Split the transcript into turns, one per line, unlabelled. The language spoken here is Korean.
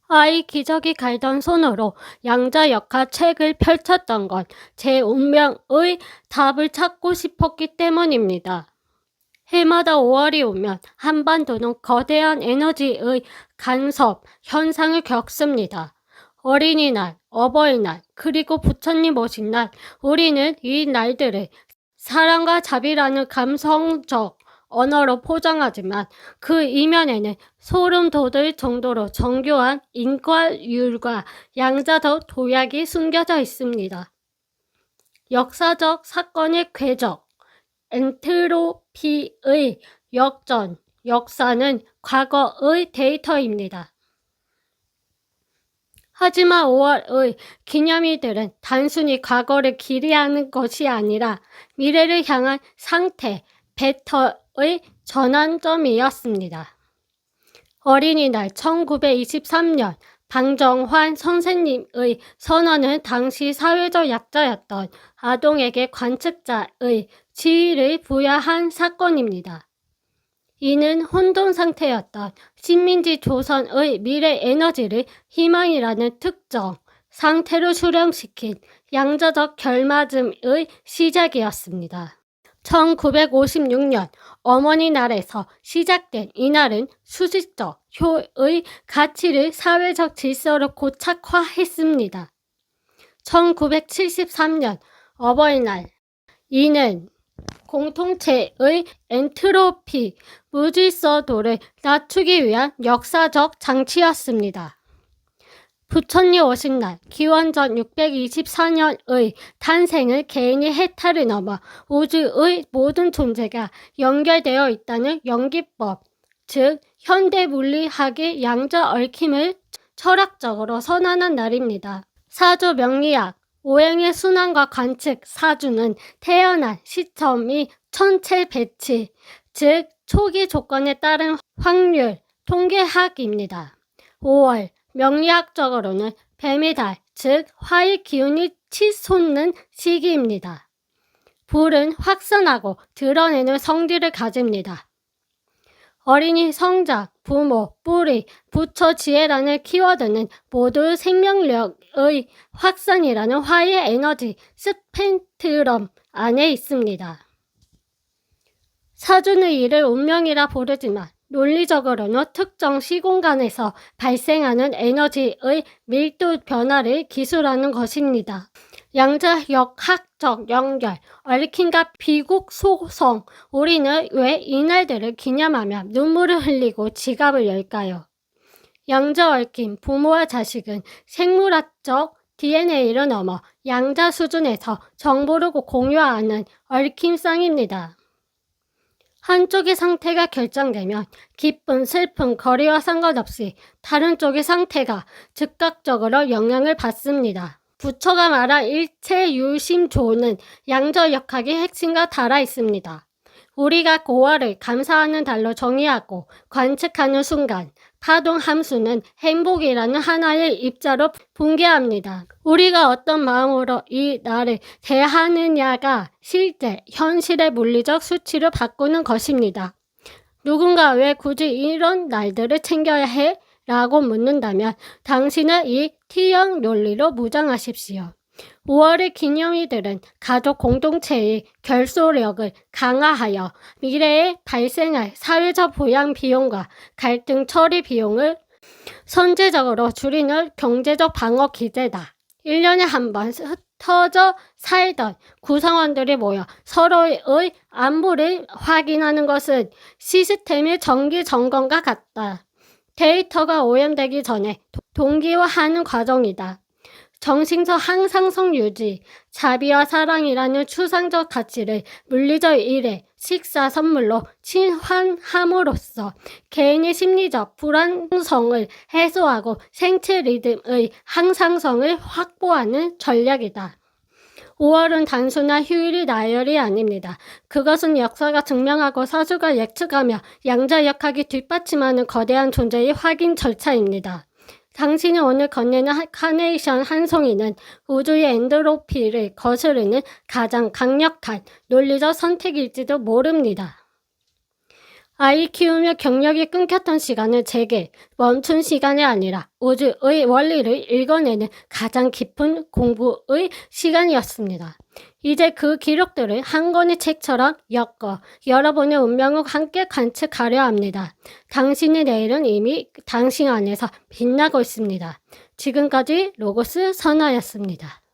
아이 기저귀 갈던 손으로 양자역학 책을 펼쳤던 건 제 운명의 답을 찾고 싶었기 때문입니다. 해마다 5월이 오면 한반도는 거대한 에너지의 간섭 현상을 겪습니다. 어린이날, 어버이날, 그리고 부처님 오신 날, 우리는 이 날들을 사랑과 자비라는 감성적 언어로 포장하지만 그 이면에는 소름 돋을 정도로 정교한 인과율과 양자적 도약이 숨겨져 있습니다. 역사적 사건의 궤적, 엔트로피의 역전, 역사는 과거의 데이터입니다. 하지만 5월의 기념일들은 단순히 과거를 기리하는 것이 아니라 미래를 향한 상태, 배터의 전환점이었습니다. 어린이날 1923년 방정환 선생님의 선언은 당시 사회적 약자였던 아동에게 관측자의 지위를 부여한 사건입니다. 이는 혼돈 상태였던 식민지 조선의 미래 에너지를 희망이라는 특정 상태로 수렴시킨 양자적 결맞음의 시작이었습니다. 1956년 어머니 날에서 시작된 이날은 수직적 효의 가치를 사회적 질서로 고착화했습니다. 1973년 어버이날, 이는 공동체의 엔트로피, 무질서도를 낮추기 위한 역사적 장치였습니다. 부처님 오신 날, 기원전 624년의 탄생은 개인의 해탈을 넘어 우주의 모든 존재가 연결되어 있다는 연기법, 즉 현대 물리학의 양자 얽힘을 철학적으로 선언한 날입니다. 사주 명리학, 오행의 순환과 관측, 사주는 태어난 시점이 천체 배치, 즉 초기 조건에 따른 확률, 통계학입니다. 5월, 명리학적으로는 뱀의 달, 즉 화의 기운이 치솟는 시기입니다. 불은 확산하고 드러내는 성질을 가집니다. 어린이 성장, 부모, 뿌리, 부처 지혜라는 키워드는 모두 생명력의 확산이라는 화의 에너지 스펙트럼 안에 있습니다. 사주는 이를 운명이라 부르지만 논리적으로는 특정 시공간에서 발생하는 에너지의 밀도 변화를 기술하는 것입니다. 양자역학적 연결, 얽힘과 비국 소성, 우리는 왜 이날들을 기념하며 눈물을 흘리고 지갑을 열까요? 양자 얽힘, 부모와 자식은 생물학적 DNA를 넘어 양자 수준에서 정보를 공유하는 얽힘쌍입니다. 한쪽의 상태가 결정되면 기쁨, 슬픔, 거리와 상관없이 다른 쪽의 상태가 즉각적으로 영향을 받습니다. 부처가 말한 일체유심조는 양자역학의 핵심과 닿아 있습니다. 우리가 5월을 감사하는 달로 정의하고 관측하는 순간 파동 함수는 행복이라는 하나의 입자로 붕괴합니다. 우리가 어떤 마음으로 이 날을 대하느냐가 실제 현실의 물리적 수치를 바꾸는 것입니다. 누군가 왜 굳이 이런 날들을 챙겨야 해? 라고 묻는다면 당신은 이 T형 논리로 무장하십시오. 5월의 기념일들은 가족 공동체의 결속력을 강화하여 미래에 발생할 사회적 보양 비용과 갈등 처리 비용을 선제적으로 줄이는 경제적 방어 기제다. 1년에 한 번 흩어져 살던 구성원들이 모여 서로의 안부를 확인하는 것은 시스템의 정기 점검과 같다. 데이터가 오염되기 전에 동기화하는 과정이다. 정신적 항상성 유지, 자비와 사랑이라는 추상적 가치를 물리적 일에 식사 선물로 친환함으로써 개인의 심리적 불안성을 해소하고 생체 리듬의 항상성을 확보하는 전략이다. 5월은 단순한 휴일이 나열이 아닙니다. 그것은 역사가 증명하고 사주가 예측하며 양자역학이 뒷받침하는 거대한 존재의 확인 절차입니다. 당신이 오늘 건네는 카네이션 한 송이는 우주의 엔트로피를 거스르는 가장 강력한 논리적 선택일지도 모릅니다. 아이 키우며 경력이 끊겼던 시간은 제게 멈춘 시간이 아니라 우주의 원리를 읽어내는 가장 깊은 공부의 시간이었습니다. 이제 그 기록들을 한 권의 책처럼 엮어 여러분의 운명을 함께 관측하려 합니다. 당신의 내일은 이미 당신 안에서 빛나고 있습니다. 지금까지 로고스 선아였습니다.